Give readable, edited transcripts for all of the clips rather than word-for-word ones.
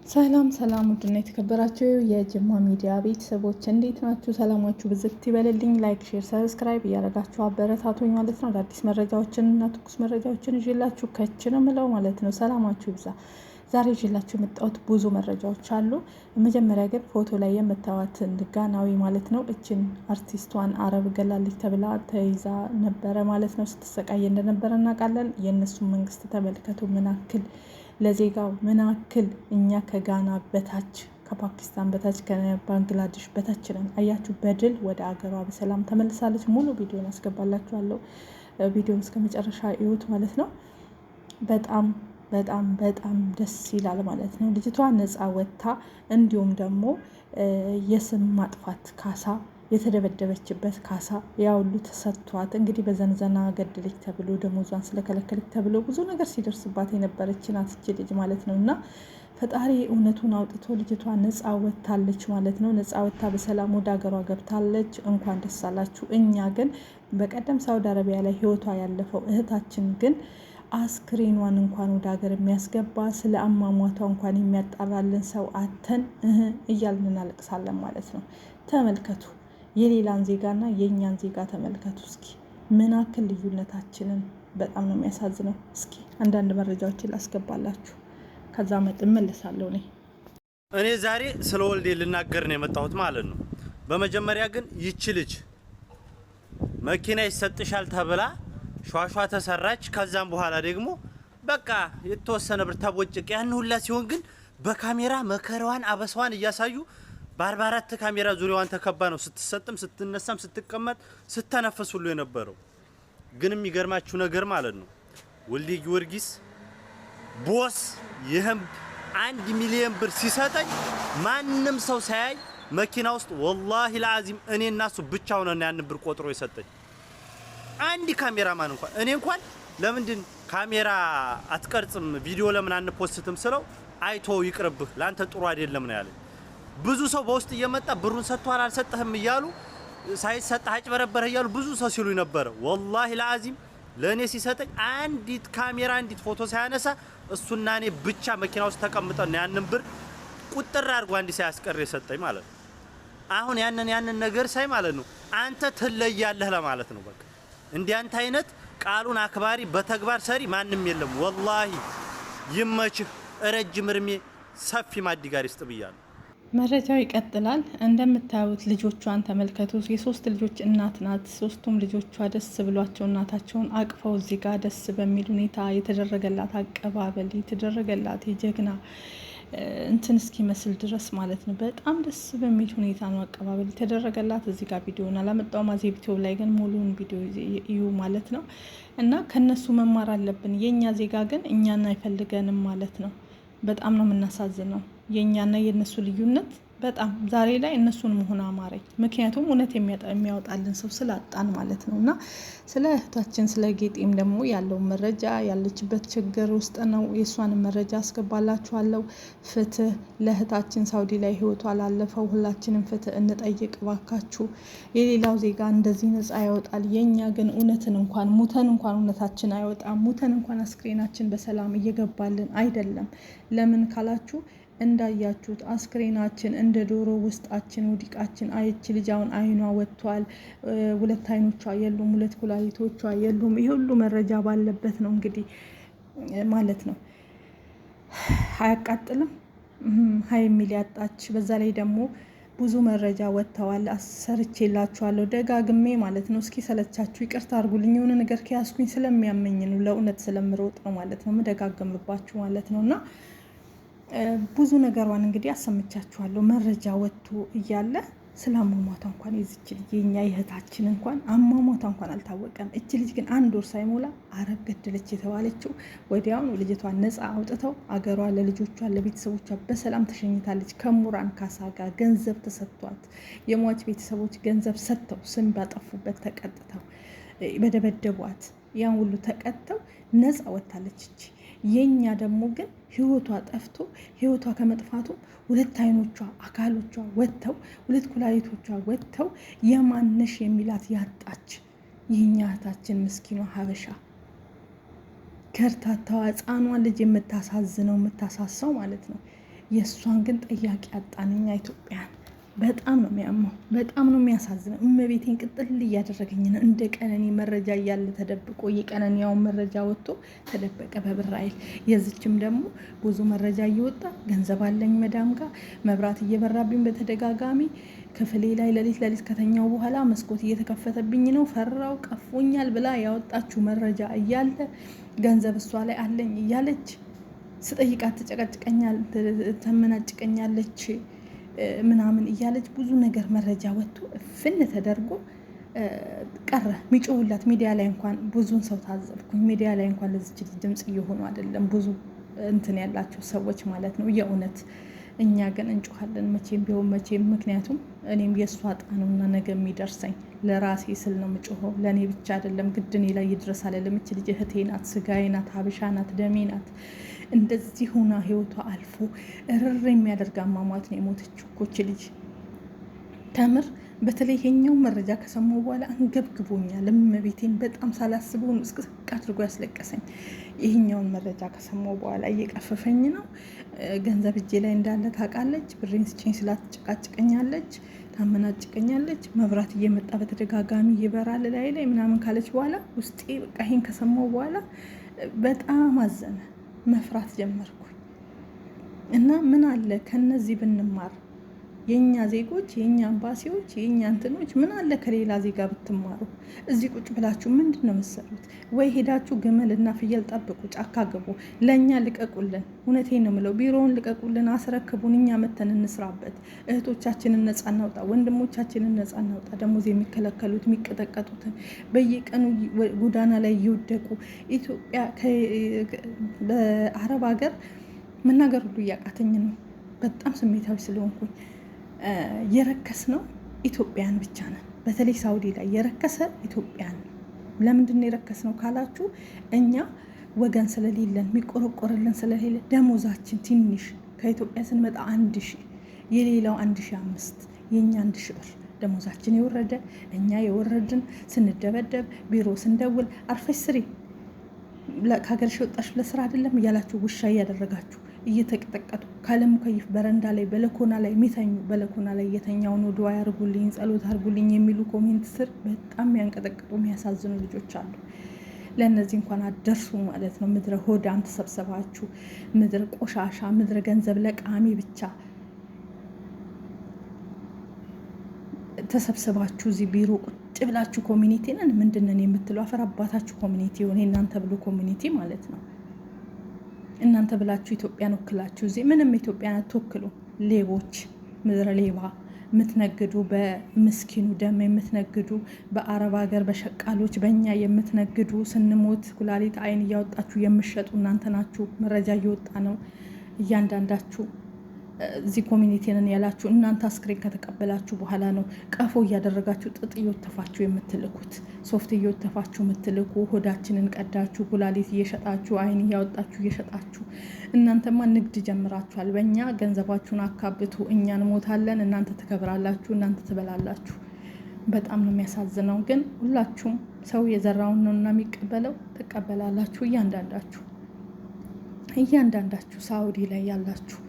ሰላም ሰላም ውድና የተከበራችሁ የጅማ ሚዲያ ቤተሰቦች እንዴት ናችሁ? ሰላማችሁ ብዝት ይበልልኝ። ላይክ፣ ሼር፣ ሰብስክራይብ እያደረጋችሁ አበረታቱኝ ማለት ነው። አዳዲስ መረጃዎችን እና ትኩስ መረጃዎችን ይዤላችሁ ከች ነው የምለው ማለት ነው። ሰላማችሁ ይብዛ። ዛሬ ይዤላችሁ የመጣሁት ብዙ መረጃዎች አሉ። መጀመሪያ ግን ፎቶ ላይ የምታዩትን ጋናዊ ማለት ነው እችን አርቲስቷን አረብ ገላለች ተብላ ተይዛ ነበረ ማለት ነው። ስትሰቃይ እንደነበረ እናውቃለን። የእነሱን መንግስት ተመልከቱ ምን ያክል ለዜጋው ምን ያክል እኛ ከጋና በታች ከፓኪስታን በታች ከባንግላዴሽ በታች ነን። አያችሁ፣ በድል ወደ አገሯ በሰላም ተመልሳለች። ሙሉ ቪዲዮን አስገባላችኋለሁ። ቪዲዮን እስከ መጨረሻ እዩት ማለት ነው። በጣም በጣም በጣም ደስ ይላል ማለት ነው። ልጅቷ ነፃ ወጥታ እንዲሁም ደግሞ የስም ማጥፋት ካሳ የተደበደበችበት ካሳ ያ ሁሉ ተሰጥቷት እንግዲህ በዘንዘና ገደለች ተብሎ ደሞዟን ስለከለከለች ተብሎ ብዙ ነገር ሲደርስባት የነበረች ናት እች ልጅ ማለት ነው። እና ፈጣሪ እውነቱን አውጥቶ ልጅቷ ነፃ ወጥታለች ማለት ነው። ነፃ ወጥታ በሰላም ወደ ሀገሯ ገብታለች። እንኳን ደስ አላችሁ። እኛ ግን በቀደም ሳውዲ አረቢያ ላይ ህይወቷ ያለፈው እህታችን ግን አስክሬኗን እንኳን ወደ ሀገር የሚያስገባ ስለ አሟሟቷ እንኳን የሚያጣራልን ሰው አተን እያልን እናለቅሳለን ማለት ነው። ተመልከቱ፣ የሌላን ዜጋና የእኛን ዜጋ ተመልከቱ እስኪ ምን ያክል ልዩነታችንን። በጣም ነው የሚያሳዝነው። እስኪ አንዳንድ መረጃዎችን ላስገባላችሁ፣ ከዛ እመለሳለሁ። እኔ ዛሬ ስለ ወልዴ ልናገር ነው የመጣሁት ማለት ነው። በመጀመሪያ ግን ይቺ ልጅ መኪና ይሰጥሻል ተብላ ሿሿ ተሰራች። ከዛም በኋላ ደግሞ በቃ የተወሰነ ብር ተቦጭቅ ያን ሁላ ሲሆን ግን በካሜራ መከራዋን አበሳዋን እያሳዩ በ44 ካሜራ ዙሪያዋን ተከባ ነው ስትሰጥም ስትነሳም ስትቀመጥ ስተነፈስ ሁሉ የነበረው። ግን የሚገርማችሁ ነገር ማለት ነው ወልዴ ጊዮርጊስ ቦስ ይህም 1 ሚሊዮን ብር ሲሰጠኝ ማንም ሰው ሳያይ መኪና ውስጥ ወላሂ ለአዚም እኔ እና እሱ ብቻ ሆነን ያን ብር ቆጥሮ የሰጠኝ አንድ ካሜራማን እንኳን እኔ እንኳን ለምንድን ካሜራ አትቀርጽም ቪዲዮ ለምን አንፖስትም ስለው አይቶ ይቅርብህ ላንተ ጥሩ አይደለም ነው ያለኝ። ብዙ ሰው በውስጥ እየመጣ ብሩን ሰጥቷል አልሰጠህም እያሉ ሳይሰጥህ አጭበረበረ እያሉ ብዙ ሰው ሲሉ ነበር። ወላሂ ለአዚም ለኔ ሲሰጠኝ አንዲት ካሜራ አንዲት ፎቶ ሳያነሳ እሱና እኔ ብቻ መኪና ውስጥ ተቀምጠን ያንን ብር ቁጥር አድርጎ አንዲ ሳያስቀር የሰጠኝ ማለት ነው። አሁን ያንን ነገር ሳይ ማለት ነው አንተ ትለያለህ ለማለት ነው። በቃ እንዲያንተ አይነት ቃሉን አክባሪ በተግባር ሰሪ ማንም የለም። ወላሂ ይመችህ፣ ረጅም እርሜ ሰፊ ማዲጋር ይስጥ ብያለሁ። መረጃው ይቀጥላል። እንደምታዩት ልጆቿን ተመልከቱ። የሶስት ልጆች እናት ናት። ሶስቱም ልጆቿ ደስ ብሏቸው እናታቸውን አቅፈው እዚህ ጋር ደስ በሚል ሁኔታ የተደረገላት አቀባበል የተደረገላት የጀግና እንትን እስኪመስል ድረስ ማለት ነው። በጣም ደስ በሚል ሁኔታ ነው አቀባበል የተደረገላት። እዚህ ጋር ቪዲዮን አላመጣውም። አዚ ቪዲዮ ላይ ግን ሙሉውን ቪዲዮ እዩ ማለት ነው። እና ከነሱ መማር አለብን። የኛ ዜጋ ግን እኛን አይፈልገንም ማለት ነው። በጣም ነው የምናሳዝነው። የኛና የነሱ ልዩነት በጣም ዛሬ ላይ እነሱን መሆን አማረኝ። ምክንያቱም እውነት የሚያወጣልን ሰው ስላጣን ማለት ነው። እና ስለ እህታችን ስለ ጌጤም ደግሞ ያለውን መረጃ ያለችበት ችግር ውስጥ ነው። የእሷንም መረጃ አስገባላችኋለሁ። ፍትህ ለእህታችን ሳውዲ ላይ ህይወቷ ላለፈው ሁላችንም ፍትህ እንጠይቅ ባካችሁ። የሌላው ዜጋ እንደዚህ ነፃ ያወጣል። የኛ ግን እውነትን እንኳን ሙተን እንኳን እውነታችን አይወጣም። ሙተን እንኳን አስክሬናችን በሰላም እየገባልን አይደለም። ለምን ካላችሁ እንዳያችሁት አስክሬናችን እንደ ዶሮ ውስጣችን ውዲቃችን አይች ልጅ አሁን አይኗ ወጥቷል። 2 አይኖቿ የሉም፣ 2 ኩላሊቶቿ የሉም። ይሄ ሁሉ መረጃ ባለበት ነው እንግዲህ ማለት ነው። አያቃጥልም ሀይ የሚል ያጣች። በዛ ላይ ደግሞ ብዙ መረጃ ወጥተዋል። አሰርቼላችኋለሁ ደጋግሜ ማለት ነው። እስኪ ሰለቻችሁ ይቅርታ አድርጉልኝ። የሆነ ነገር ከያዝኩኝ ስለሚያመኝ ነው፣ ለእውነት ስለምሮጥ ነው ማለት ነው የምደጋግምባችሁ ማለት ነው። እና ብዙ ነገሯን እንግዲህ አሰምቻችኋለሁ። መረጃ ወጥቶ እያለ ስለ አሟሟቷ እንኳን የዚች ልጅ የኛ የእህታችን እንኳን አሟሟቷ እንኳን አልታወቀም። እች ልጅ ግን 1 ወር ሳይሞላ አረብ ገደለች የተባለችው ወዲያውኑ ልጅቷን ነፃ አውጥተው አገሯ ለልጆቿ ለቤተሰቦቿ በሰላም ተሸኝታለች። ከሙራን ካሳ ጋር ገንዘብ ተሰጥቷት የሟች ቤተሰቦች ገንዘብ ሰጥተው ስም ባጠፉበት ተቀጥተው በደበደቧት ያን ሁሉ ተቀጥተው ነፃ ወጥታለች። እቺ የኛ ደግሞ ግን ህይወቷ ጠፍቶ ህይወቷ ከመጥፋቱ 2 አይኖቿ አካሎቿ ወጥተው 2 ኩላሊቶቿ ወጥተው የማነሽ የሚላት ያጣች የኛ እህታችን ምስኪኗ ሀበሻ ከርታታዋ ህፃኗን ልጅ የምታሳዝነው የምታሳሰው ማለት ነው። የእሷን ግን ጠያቂ አጣንኛ ኢትዮጵያን። በጣም ነው የሚያመው፣ በጣም ነው የሚያሳዝነው። እመቤቴን ቅጥል እያደረገኝ ነው። እንደ ቀነኒ መረጃ እያለ ተደብቆ የቀነኒያውን መረጃ ወጥቶ ተደበቀ በብር ኃይል። የዝችም ደግሞ ብዙ መረጃ እየወጣ ገንዘብ አለኝ መዳም ጋር መብራት እየበራብኝ በተደጋጋሚ ክፍሌ ላይ ሌሊት ከተኛው በኋላ መስኮት እየተከፈተብኝ ነው ፈራው ቀፎኛል ብላ ያወጣችው መረጃ እያለ ገንዘብ እሷ ላይ አለኝ እያለች ስጠይቃት ትጨቀጭቀኛል፣ ተመናጭቀኛለች ምናምን እያለች ብዙ ነገር መረጃ ወጥቶ ፍን ተደርጎ ቀረ። ሚጮሁላት ሚዲያ ላይ እንኳን ብዙን ሰው ታዘብኩኝ። ሚዲያ ላይ እንኳን ለዚች ድምፅ እየሆኑ አይደለም ብዙ እንትን ያላቸው ሰዎች ማለት ነው የእውነት። እኛ ግን እንጮሃለን መቼም ቢሆን መቼም። ምክንያቱም እኔም የእሷ ዕጣ ነውና ነገ የሚደርሰኝ ለራሴ ስል ነው የምጮኸው። ለእኔ ብቻ አይደለም ግድ እኔ ላይ ይድረስ አለለም። እች ልጅ እህቴ ናት፣ ስጋዬ ናት፣ ሀበሻ ናት፣ ደሜ ናት። እንደዚህ ሆና ህይወቷ አልፎ እርር የሚያደርግ አሟሟት ነው የሞተችው እኮ እች ልጅ ተምር። በተለይ ይሄኛው መረጃ ከሰማሁ በኋላ አንገብግቦኛል። እመቤቴን በጣም ሳላስበው ነው እስቅስቅ አድርጎ ያስለቀሰኝ። ይሄኛውን መረጃ ከሰማሁ በኋላ እየቀፈፈኝ ነው። ገንዘብ እጄ ላይ እንዳለ ታውቃለች። ብሬን ስጭኝ ስላት ጭቃጭቀኛለች፣ ታመናጭቀኛለች። መብራት እየመጣ በተደጋጋሚ ይበራል ላይ ምናምን ካለች በኋላ ውስጤ በቃ ይሄን ከሰማሁ በኋላ በጣም አዘነ። መፍራት ጀመርኩ እና ምን አለ ከነዚህ ብንማር፣ የኛ ዜጎች፣ የኛ ኤምባሲዎች፣ የኛ እንትኖች ምን አለ ከሌላ ዜጋ ብትማሩ። እዚህ ቁጭ ብላችሁ ምንድን ነው የምትሰሩት? ወይ ሄዳችሁ ግመልና ፍየል ጠብቁ፣ ጫካ ግቡ። ለእኛ ልቀቁልን። እውነቴን ነው የምለው፣ ቢሮውን ልቀቁልን፣ አስረክቡን፣ እኛ መተን እንስራበት። እህቶቻችንን ነጻ እናውጣ፣ ወንድሞቻችንን ነጻ እናውጣ። ደሞዝ የሚከለከሉት የሚቀጠቀጡትን በየቀኑ ጎዳና ላይ እየወደቁ ኢትዮጵያ በአረብ ሀገር መናገር ሁሉ እያቃተኝ ነው። በጣም ስሜታዊ ስለሆንኩኝ የረከስ ነው ኢትዮጵያን ብቻ ነን። በተለይ ሳውዲ ላይ የረከሰ ኢትዮጵያን። ለምንድን ነው የረከስ ነው ካላችሁ እኛ ወገን ስለሌለን የሚቆረቆርልን ስለሌለ ደሞዛችን ትንሽ ከኢትዮጵያ ስንመጣ 1000 የሌላው 1500 የኛ 1000 ብር ደሞዛችን የወረደ እኛ የወረድን ስንደበደብ ቢሮ ስንደውል አርፈሽ ስሪ ከሀገርሽ ወጣሽ ለስራ አይደለም እያላችሁ ውሻ እያደረጋችሁ እየተቀጠቀጡ ካለም ከይፍ በረንዳ ላይ በለኮና ላይ የሚተኙ በለኮና ላይ የተኛውን ዱዓ ያርጉልኝ ጸሎት አርጉልኝ የሚሉ ኮሜንት ስር በጣም የሚያንቀጠቅጡ የሚያሳዝኑ ልጆች አሉ። ለእነዚህ እንኳን አደርሱ ማለት ነው። ምድረ ሆዳም ተሰብሰባችሁ፣ ምድረ ቆሻሻ፣ ምድረ ገንዘብ ለቃሚ ብቻ ተሰብስባችሁ እዚህ ቢሮ ቁጭ ብላችሁ ኮሚኒቲ ነን ምንድነን የምትሉ አፈር አባታችሁ ኮሚኒቲ ሆነ እናንተ ብሎ ኮሚኒቲ ማለት ነው። እናንተ ብላችሁ ኢትዮጵያን ወክላችሁ እዚህ ምንም ኢትዮጵያን አትወክሉ። ሌቦች፣ ምድረ ሌባ የምትነግዱ፣ በምስኪኑ ደም የምትነግዱ፣ በአረብ ሀገር በሸቃሎች በእኛ የምትነግዱ፣ ስንሞት ኩላሊት አይን እያወጣችሁ የምትሸጡ እናንተ ናችሁ። መረጃ እየወጣ ነው። እያንዳንዳችሁ እዚህ ኮሚኒቲ ነን ያላችሁ እናንተ አስክሬን ከተቀበላችሁ በኋላ ነው ቀፎ እያደረጋችሁ ጥጥ እየወተፋችሁ የምትልኩት፣ ሶፍት እየወተፋችሁ የምትልኩ። ሆዳችንን ቀዳችሁ ኩላሊት እየሸጣችሁ አይን እያወጣችሁ እየሸጣችሁ። እናንተማ ንግድ ጀምራችኋል። በእኛ ገንዘባችሁን አካብቱ፣ እኛ እንሞታለን፣ እናንተ ትከብራላችሁ፣ እናንተ ትበላላችሁ። በጣም ነው የሚያሳዝነው። ግን ሁላችሁም ሰው የዘራውን ነው እና የሚቀበለው ትቀበላላችሁ። እያንዳንዳችሁ ሳውዲ ላይ ያላችሁ፣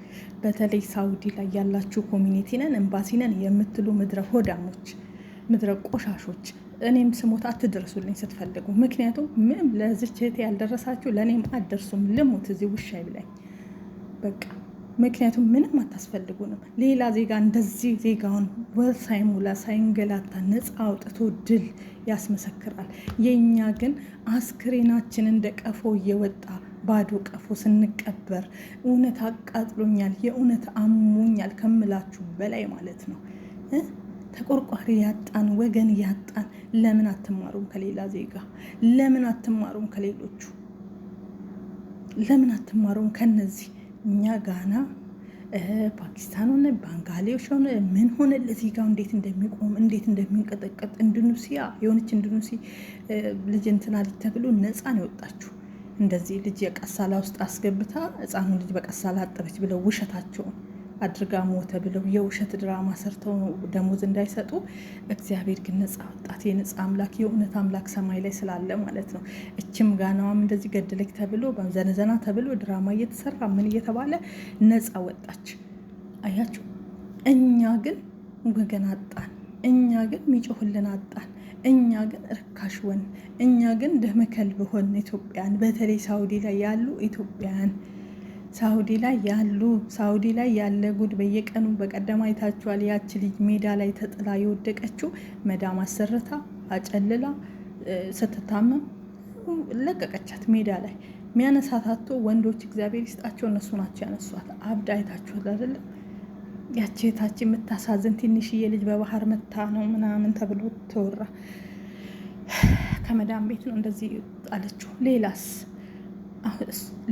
በተለይ ሳውዲ ላይ ያላችሁ ኮሚኒቲ ነን ኤምባሲ ነን የምትሉ ምድረ ሆዳሞች፣ ምድረ ቆሻሾች፣ እኔም ስሞት አትድረሱልኝ ስትፈልጉ። ምክንያቱም ምንም ለዚች እህቴ ያልደረሳችሁ ለእኔም አትደርሱም። ልሙት እዚህ ውሻ ይብላኝ በቃ። ምክንያቱም ምንም አታስፈልጉንም። ሌላ ዜጋ እንደዚህ ዜጋውን ወር ሳይሙላ ሳይንገላታ ነፃ አውጥቶ ድል ያስመሰክራል። የእኛ ግን አስክሬናችን እንደ ቀፎ እየወጣ ባዶ ቀፎ ስንቀበር እውነት አቃጥሎኛል፣ የእውነት አሞኛል ከምላችሁ በላይ ማለት ነው። ተቆርቋሪ ያጣን ወገን ያጣን። ለምን አትማሩም ከሌላ ዜጋ? ለምን አትማሩም ከሌሎቹ? ለምን አትማሩም ከነዚህ? እኛ ጋና ፓኪስታን ሆነ ባንጋሌዎች ሆነ ምን ሆነ ለዜጋው እንዴት እንደሚቆም እንዴት እንደሚንቀጠቀጥ። እንድኑሲያ የሆነች እንድኑሲ ልጅ እንትና ልጅ ተብሎ ነፃ ነው የወጣችሁ። እንደዚህ ልጅ የቀሳላ ውስጥ አስገብታ ህፃኑ ልጅ በቀሳላ አጠበች ብለው ውሸታቸውን አድርጋ ሞተ ብለው የውሸት ድራማ ሰርተው ደሞዝ እንዳይሰጡ። እግዚአብሔር ግን ነፃ ወጣት። የነፃ አምላክ የእውነት አምላክ ሰማይ ላይ ስላለ ማለት ነው። እችም ጋናዋም እንደዚህ ገደለች ተብሎ ዘነዘና ተብሎ ድራማ እየተሰራ ምን እየተባለ ነፃ ወጣች። አያችሁ። እኛ ግን ወገን አጣን። እኛ ግን ሚጮህልን አጣን። እኛ ግን ርካሽ ሆን። እኛ ግን ደመከልብ ሆን። ኢትዮጵያን በተለይ ሳውዲ ላይ ያሉ ኢትዮጵያን ሳውዲ ላይ ያለ ጉድ በየቀኑ በቀደም አይታችኋል። ያች ልጅ ሜዳ ላይ ተጥላ የወደቀችው መዳም አሰርታ አጨልላ ስትታመም ለቀቀቻት። ሜዳ ላይ ሚያነሳታቶ ወንዶች እግዚአብሔር ይስጣቸው እነሱ ናቸው ያነሷት። አብዳ አይታችኋል አይደለም? ያቺ ታች የምታሳዝን ትንሽዬ ልጅ በባህር መታ ነው ምናምን ተብሎ ተወራ። ከመዳም ቤት ነው እንደዚህ አለችው።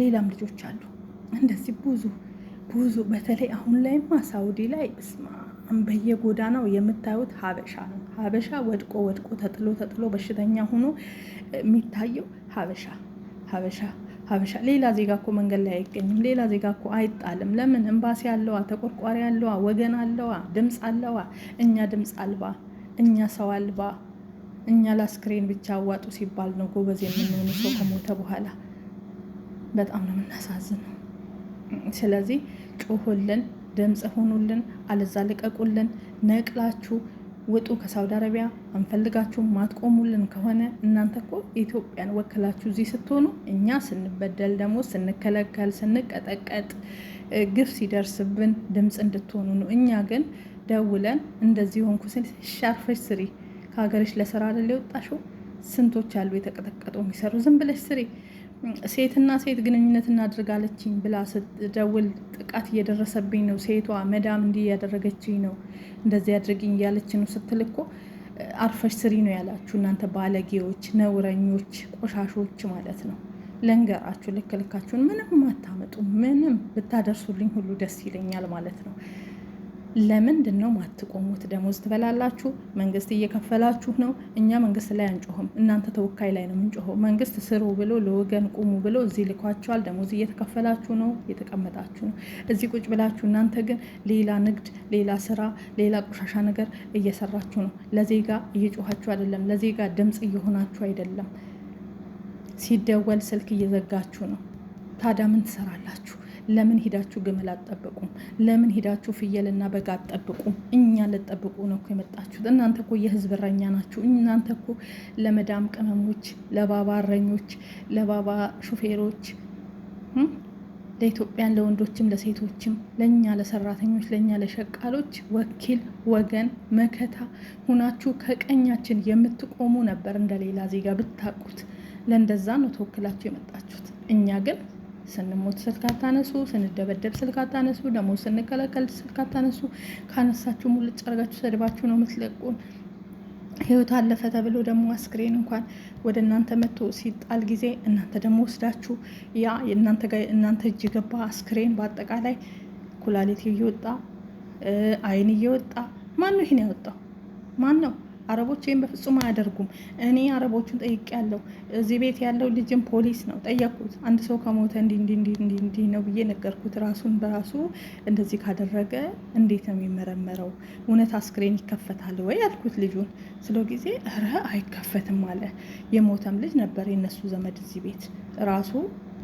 ሌላም ልጆች አሉ እንደዚህ ብዙ በተለይ አሁን ላይማ ሳውዲ ላይ በየጎዳናው የምታዩት ሀበሻ ነው። ሀበሻ ወድቆ ተጥሎ በሽተኛ ሆኖ የሚታየው ሀበሻ። ሌላ ዜጋ እኮ መንገድ ላይ አይገኝም። ሌላ ዜጋ እኮ አይጣልም። ለምን? ኤምባሲ አለዋ፣ ተቆርቋሪ አለዋ፣ ወገን አለዋ፣ ድምፅ አለዋ። እኛ ድምፅ አልባ፣ እኛ ሰው አልባ፣ እኛ ለአስክሬን ብቻ አዋጡ ሲባል ነው ጎበዝ የምንሆኑ ሰው ከሞተ በኋላ። በጣም ነው የምናሳዝነው። ስለዚህ ጮሁልን፣ ድምፅ ሆኑልን፣ አለዛ ልቀቁልን፣ ነቅላችሁ ውጡ ከሳውዲ አረቢያ። አንፈልጋችሁም። ማትቆሙልን ከሆነ እናንተ እኮ ኢትዮጵያን ወክላችሁ እዚህ ስትሆኑ እኛ ስንበደል ደግሞ ስንከለከል፣ ስንቀጠቀጥ፣ ግፍ ሲደርስብን ድምፅ እንድትሆኑ ነው። እኛ ግን ደውለን እንደዚህ ሆንኩ ስል ሻርፈሽ ስሪ፣ ከሀገርሽ ለስራ አይደል የወጣሽው? ስንቶች አሉ የተቀጠቀጡ የሚሰሩ። ዝም ብለሽ ስሪ። ሴትና ሴት ግንኙነት እናድርጋለችኝ ብላ ስትደውል ጥቃት እየደረሰብኝ ነው፣ ሴቷ መዳም እንዲህ እያደረገችኝ ነው፣ እንደዚህ ያድርግኝ እያለች ነው ስትል እኮ አርፈሽ ስሪ ነው ያላችሁ እናንተ ባለጌዎች፣ ነውረኞች፣ ቆሻሾች ማለት ነው። ለንገራችሁ ልክ ልካችሁን ምንም አታመጡ። ምንም ብታደርሱልኝ ሁሉ ደስ ይለኛል ማለት ነው። ለምንድን ነው ማትቆሙት? ደሞዝ ትበላላችሁ፣ መንግስት እየከፈላችሁ ነው። እኛ መንግስት ላይ አንጮህም፣ እናንተ ተወካይ ላይ ነው የምንጮኸው። መንግስት ስሩ ብሎ ለወገን ቁሙ ብሎ እዚህ ልኳችኋል። ደሞዝ እየተከፈላችሁ ነው፣ እየተቀመጣችሁ ነው እዚህ ቁጭ ብላችሁ። እናንተ ግን ሌላ ንግድ፣ ሌላ ስራ፣ ሌላ ቆሻሻ ነገር እየሰራችሁ ነው። ለዜጋ እየጮኋችሁ አይደለም፣ ለዜጋ ድምፅ እየሆናችሁ አይደለም። ሲደወል ስልክ እየዘጋችሁ ነው። ታዲያ ምን ትሰራላችሁ? ለምን ሂዳችሁ ግመል አትጠብቁም? ለምን ሂዳችሁ ፍየልና በግ አትጠብቁም? እኛ ልጠብቁ ነው እኮ የመጣችሁት። እናንተ እኮ የህዝብ እረኛ ናችሁ። እናንተ እኮ ለመዳም ቅመሞች፣ ለባባ እረኞች፣ ለባባ ሹፌሮች፣ ለኢትዮጵያን ለወንዶችም ለሴቶችም፣ ለእኛ ለሰራተኞች፣ ለእኛ ለሸቃሎች ወኪል ወገን መከታ ሁናችሁ ከቀኛችን የምትቆሙ ነበር። እንደሌላ ዜጋ ብታቁት። ለእንደዛ ነው ተወክላችሁ የመጣችሁት። እኛ ግን ስንሞት ስልክ አታነሱ፣ ስንደበደብ ስልክ አታነሱ፣ ደግሞ ስንከለከል ስልክ አታነሱ። ካነሳችሁ ሙልጭ አርጋችሁ ሰድባችሁ ነው የምትለቁን። ህይወት አለፈ ተብሎ ደግሞ አስክሬን እንኳን ወደ እናንተ መጥቶ ሲጣል ጊዜ እናንተ ደግሞ ወስዳችሁ ያ እናንተ እጅ ገባ አስክሬን በአጠቃላይ ኩላሊት እየወጣ አይን እየወጣ ማን ነው ይሄን ያወጣው? ማን ነው? አረቦች ይህን በፍጹም አያደርጉም። እኔ አረቦቹን ጠይቄያለሁ። እዚህ ቤት ያለው ልጅም ፖሊስ ነው ጠየቅኩት። አንድ ሰው ከሞተ እንዲህ ነው ብዬ ነገርኩት። ራሱን በራሱ እንደዚህ ካደረገ እንዴት ነው የሚመረመረው? እውነት አስክሬን ይከፈታል ወይ አልኩት ልጁን። ስለ ጊዜ ኧረ አይከፈትም አለ። የሞተም ልጅ ነበር የነሱ ዘመድ እዚህ ቤት ራሱ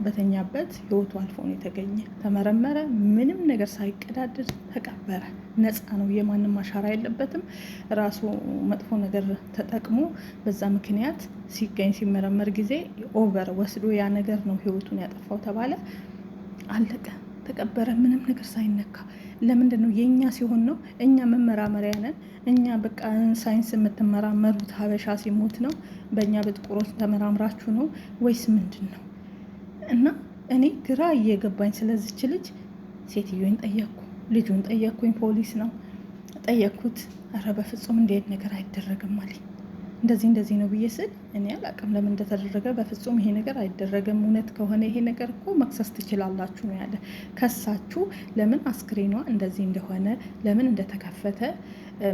በተኛበት ህይወቱ አልፎ ነው የተገኘ። ተመረመረ፣ ምንም ነገር ሳይቀዳደር ተቀበረ። ነፃ ነው፣ የማንም አሻራ የለበትም። ራሱ መጥፎ ነገር ተጠቅሞ በዛ ምክንያት ሲገኝ ሲመረመር ጊዜ ኦቨር ወስዶ ያ ነገር ነው ህይወቱን ያጠፋው ተባለ። አለቀ፣ ተቀበረ፣ ምንም ነገር ሳይነካ። ለምንድን ነው? የእኛ ሲሆን ነው። እኛ መመራመሪያ ነን። እኛ በቃ ሳይንስ የምትመራመሩት ሀበሻ ሲሞት ነው? በእኛ በጥቁሮች ተመራምራችሁ ነው ወይስ ምንድን ነው? እና እኔ ግራ እየገባኝ ስለዚች ልጅ ሴትዮን ጠየቅኩ፣ ልጁን ጠየቅኩኝ። ፖሊስ ነው ጠየቅኩት። ኧረ በፍጹም እንዲህ ነገር አይደረግም አለኝ። እንደዚህ ነው ብዬ ስል እኔ አላቅም ለምን እንደተደረገ። በፍጹም ይሄ ነገር አይደረግም። እውነት ከሆነ ይሄ ነገር እኮ መክሰስ ትችላላችሁ ነው ያለ። ከሳችሁ ለምን አስክሬኗ እንደዚህ እንደሆነ ለምን እንደተከፈተ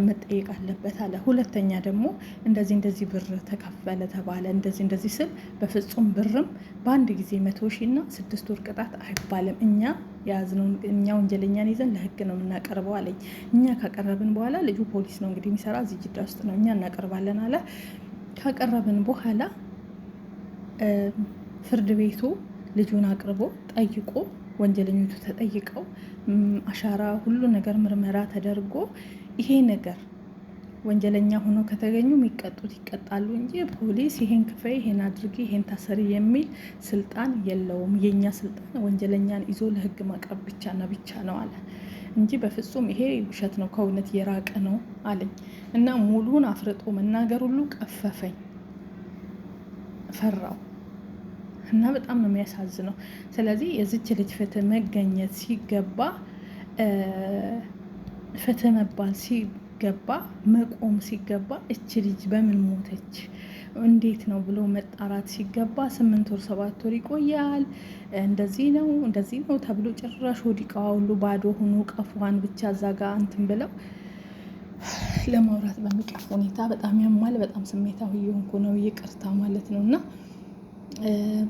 መጠየቅ አለበት አለ። ሁለተኛ ደግሞ እንደዚህ ብር ተከፈለ ተባለ። እንደዚህ ስል በፍጹም ብርም በአንድ ጊዜ 100,000 እና 6 ወር ቅጣት አይባልም። እኛ የያዝነው እኛ ወንጀለኛን ይዘን ለህግ ነው የምናቀርበው አለኝ። እኛ ካቀረብን በኋላ ልጁ ፖሊስ ነው እንግዲህ የሚሰራ እዚህ ጅዳ ውስጥ ነው። እኛ እናቀርባለን አለ። ካቀረብን በኋላ ፍርድ ቤቱ ልጁን አቅርቦ ጠይቆ ወንጀለኞቹ ተጠይቀው አሻራ ሁሉ ነገር ምርመራ ተደርጎ ይሄ ነገር ወንጀለኛ ሆኖ ከተገኙ የሚቀጡት ይቀጣሉ እንጂ ፖሊስ ይሄን ክፈይ፣ ይሄን አድርጊ፣ ይሄን ታሰሪ የሚል ስልጣን የለውም። የኛ ስልጣን ወንጀለኛን ይዞ ለህግ ማቅረብ ብቻና ብቻ ነው አለ እንጂ በፍጹም ይሄ ውሸት ነው፣ ከእውነት የራቀ ነው አለኝ። እና ሙሉን አፍርጦ መናገር ሁሉ ቀፈፈኝ፣ ፈራው እና በጣም ነው የሚያሳዝነው። ስለዚህ የዚች ልጅ ፍትህ መገኘት ሲገባ፣ ፍትህ መባል ሲገባ፣ መቆም ሲገባ እች ልጅ በምን ሞተች እንዴት ነው ብሎ መጣራት ሲገባ 8 ወር 7 ወር ይቆያል። እንደዚህ ነው ተብሎ ጭራሽ ወዲቃዋ ሁሉ ባዶ ሆኖ ቀፏን ብቻ እዛ ጋ እንትን ብለው ለማውራት በሚቀፍ ሁኔታ በጣም ያማል። በጣም ስሜታዊ የሆንኩ ነው፣ ይቅርታ ማለት ነው። እና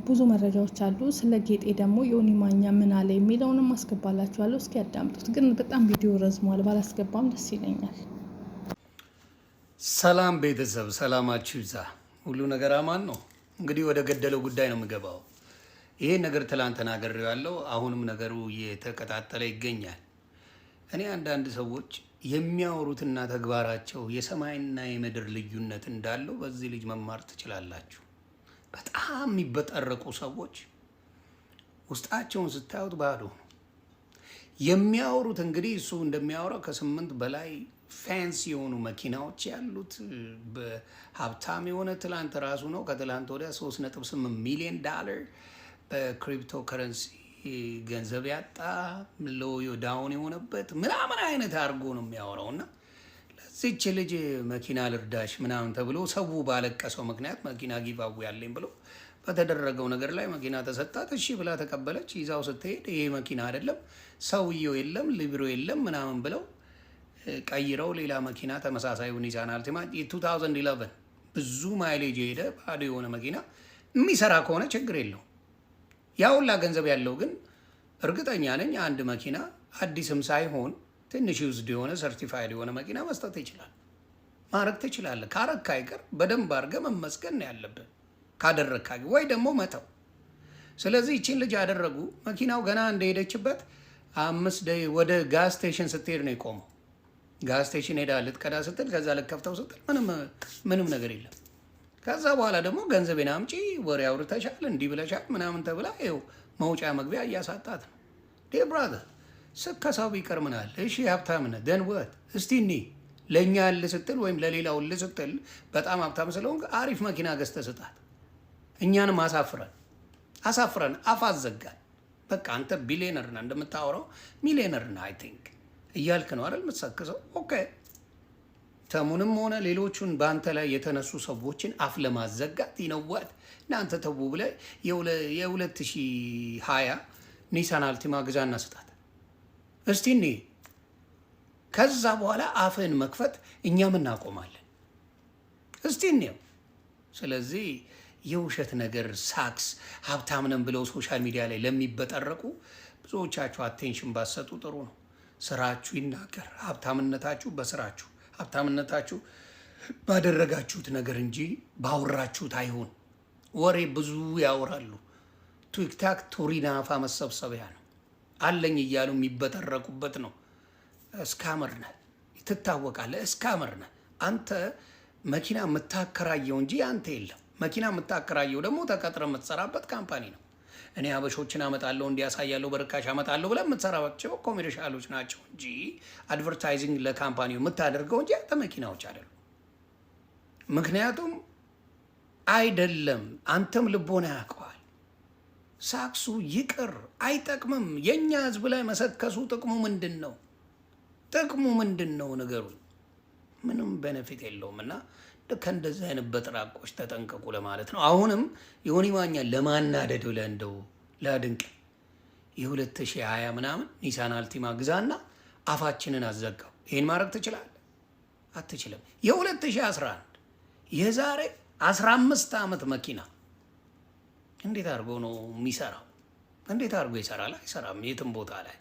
ብዙ መረጃዎች አሉ። ስለ ጌጤ ደግሞ ዮኒ ማኛ ምን አለ የሚለውንም አስገባላችኋለሁ። እስኪ ያዳምጡት። ግን በጣም ቪዲዮ ረዝሟል፣ ባላስገባም ደስ ይለኛል። ሰላም ቤተሰብ፣ ሰላማችሁ ይብዛ። ሁሉ ነገር አማን ነው። እንግዲህ ወደ ገደለው ጉዳይ ነው የምገባው። ይሄ ነገር ትላንት ተናግሬዋለሁ። አሁንም ነገሩ እየተቀጣጠለ ይገኛል። እኔ አንዳንድ ሰዎች የሚያወሩትና ተግባራቸው የሰማይና የምድር ልዩነት እንዳለው በዚህ ልጅ መማር ትችላላችሁ። በጣም የሚበጠረቁ ሰዎች ውስጣቸውን ስታዩት ባዶ ነው የሚያወሩት። እንግዲህ እሱ እንደሚያወራው ከ8 በላይ ፋንሲ የሆኑ መኪናዎች ያሉት በሀብታም የሆነ ትላንት ራሱ ነው ከትላንት ወዲያ $3.8 ሚሊዮን በክሪፕቶ ከረንሲ ገንዘብ ያጣ ሎዮ ዳውን የሆነበት ምናምን አይነት አድርጎ ነው የሚያወራው። እና ለዚች ልጅ መኪና ልርዳሽ ምናምን ተብሎ ሰው ባለቀሰው ምክንያት መኪና ጊቫዌ ያለኝ ብሎ በተደረገው ነገር ላይ መኪና ተሰጣት። እሺ ብላ ተቀበለች። ይዛው ስትሄድ ይሄ መኪና አይደለም፣ ሰውየው የለም፣ ሊብሮ የለም ምናምን ብለው ቀይረው ሌላ መኪና ተመሳሳይ ኒሳን አልቲማ 2011 ብዙ ማይሌጅ የሄደ ባዶ የሆነ መኪና የሚሰራ ከሆነ ችግር የለው። ያ ሁላ ገንዘብ ያለው ግን እርግጠኛ ነኝ አንድ መኪና አዲስም ሳይሆን ትንሽ ዩዝድ የሆነ ሰርቲፋይድ የሆነ መኪና መስጠት ይችላል። ማድረግ ትችላለህ። ካረካ አይቀር በደንብ አድርገህ መመስገን ነው ያለብህ። ካደረካ ወይ ደግሞ መተው። ስለዚህ ይቺን ልጅ ያደረጉ መኪናው ገና እንደሄደችበት 5 ደቂቃ ወደ ጋዝ ስቴሽን ስትሄድ ነው የቆመው። ጋዝ ስቴሽን ሄዳ ልትቀዳ ስትል ከዛ ልከፍተው ስትል ምንም ነገር የለም። ከዛ በኋላ ደግሞ ገንዘቤን አምጪ፣ ወሬ አውርተሻል፣ እንዲህ ብለሻል ምናምን ተብላ ይኸው መውጫ መግቢያ እያሳጣት ነው። ዴ ብራዘር ስከሳው ቢቀር ምናል? እሺ ሀብታም ነህ ደንወት እስቲ እኒ ለእኛ ል ስትል ወይም ለሌላው ል ስትል በጣም ሀብታም ስለሆንክ አሪፍ መኪና ገዝተህ ስጣት። እኛንም አሳፍረን አፍ አዘጋን። በቃ አንተ ቢሊየነር ነህ እንደምታወራው ሚሊየነር ነህ አይ ቲንክ እያልክ ነው አይደል የምትሰክሰው? ኦኬ ተሙንም ሆነ ሌሎቹን በአንተ ላይ የተነሱ ሰዎችን አፍ ለማዘጋት ይነዋት እናንተ ተቡ ብለህ የ2020 ኒሳን አልቲማ ግዛና ስጣት እስቲ እኔ ከዛ በኋላ አፍህን መክፈት እኛም እናቆማለን። እስቲ እኔው ስለዚህ የውሸት ነገር ሳክስ ሀብታም ነን ብለው ሶሻል ሚዲያ ላይ ለሚበጠረቁ ብዙዎቻችሁ አቴንሽን ባሰጡ ጥሩ ነው። ስራችሁ ይናገር። ሀብታምነታችሁ በስራችሁ፣ ሀብታምነታችሁ ባደረጋችሁት ነገር እንጂ ባወራችሁት አይሆን። ወሬ ብዙ ያወራሉ። ቲክታክ ቱሪናፋ መሰብሰቢያ ነው። አለኝ እያሉ የሚበጠረቁበት ነው። እስካመር ነህ፣ ትታወቃለህ። እስካመር ነህ አንተ። መኪና የምታከራየው እንጂ አንተ የለም። መኪና የምታከራየው ደግሞ ተቀጥረ የምትሰራበት ካምፓኒ ነው። እኔ አበሾችን አመጣለሁ እንዲያሳያለሁ በርካሽ አመጣለሁ ብለህ የምትሰራቸው ኮሜርሻሎች ናቸው እንጂ አድቨርታይዚንግ ለካምፓኒው የምታደርገው እንጂ አንተ መኪናዎች አይደሉም። ምክንያቱም አይደለም አንተም ልቦና ያውቀዋል። ሳክሱ ይቅር፣ አይጠቅምም። የእኛ ህዝብ ላይ መሰከሱ ጥቅሙ ምንድን ነው? ጥቅሙ ምንድን ነው? ነገሩ ምንም ቤኔፊት የለውም። እና ከእንደዚህ አይነት በጥራቆች ተጠንቀቁ ለማለት ነው። አሁንም ዮኒ ማኛ ለማናደድ ብለህ እንደው ላድንቅ የ2020 ምናምን ኒሳን አልቲማ ግዛና አፋችንን አዘጋው። ይህን ማድረግ ትችላለህ? አትችልም። የ2011 የዛሬ 15 ዓመት መኪና እንዴት አድርጎ ነው የሚሰራው? እንዴት አድርጎ ይሰራል? አይሰራም የትም ቦታ ላይ።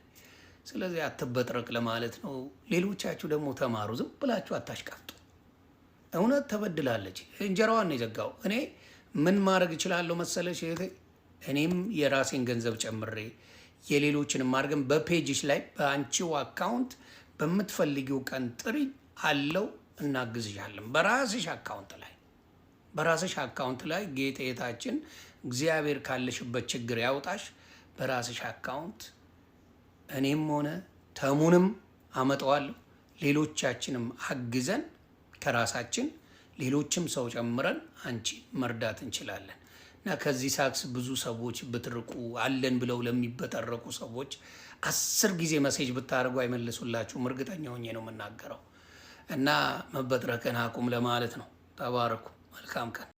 ስለዚህ አትበጥረቅ ለማለት ነው። ሌሎቻችሁ ደግሞ ተማሩ። ዝም ብላችሁ አታሽቃፍጡ። እውነት ተበድላለች። እንጀራዋን ነው የዘጋው። እኔ ምን ማድረግ እችላለሁ መሰለሽ? እኔም የራሴን ገንዘብ ጨምሬ የሌሎችንም አድርገን በፔጅሽ ላይ በአንቺው አካውንት በምትፈልጊው ቀን ጥሪ አለው እናግዝሻለን። በራስሽ አካውንት ላይ ጌጤታችን እግዚአብሔር ካለሽበት ችግር ያውጣሽ። በራስሽ አካውንት እኔም ሆነ ተሙንም አመጣዋለሁ። ሌሎቻችንም አግዘን ከራሳችን ሌሎችም ሰው ጨምረን አንቺ መርዳት እንችላለን። እና ከዚህ ሳክስ ብዙ ሰዎች ብትርቁ አለን ብለው ለሚበጠረቁ ሰዎች 10 ጊዜ መሴጅ ብታደርጉ አይመልሱላችሁም። እርግጠኛ ሆኜ ነው የምናገረው። እና መበጥረቅን አቁም ለማለት ነው። ተባረኩ። መልካም ቀን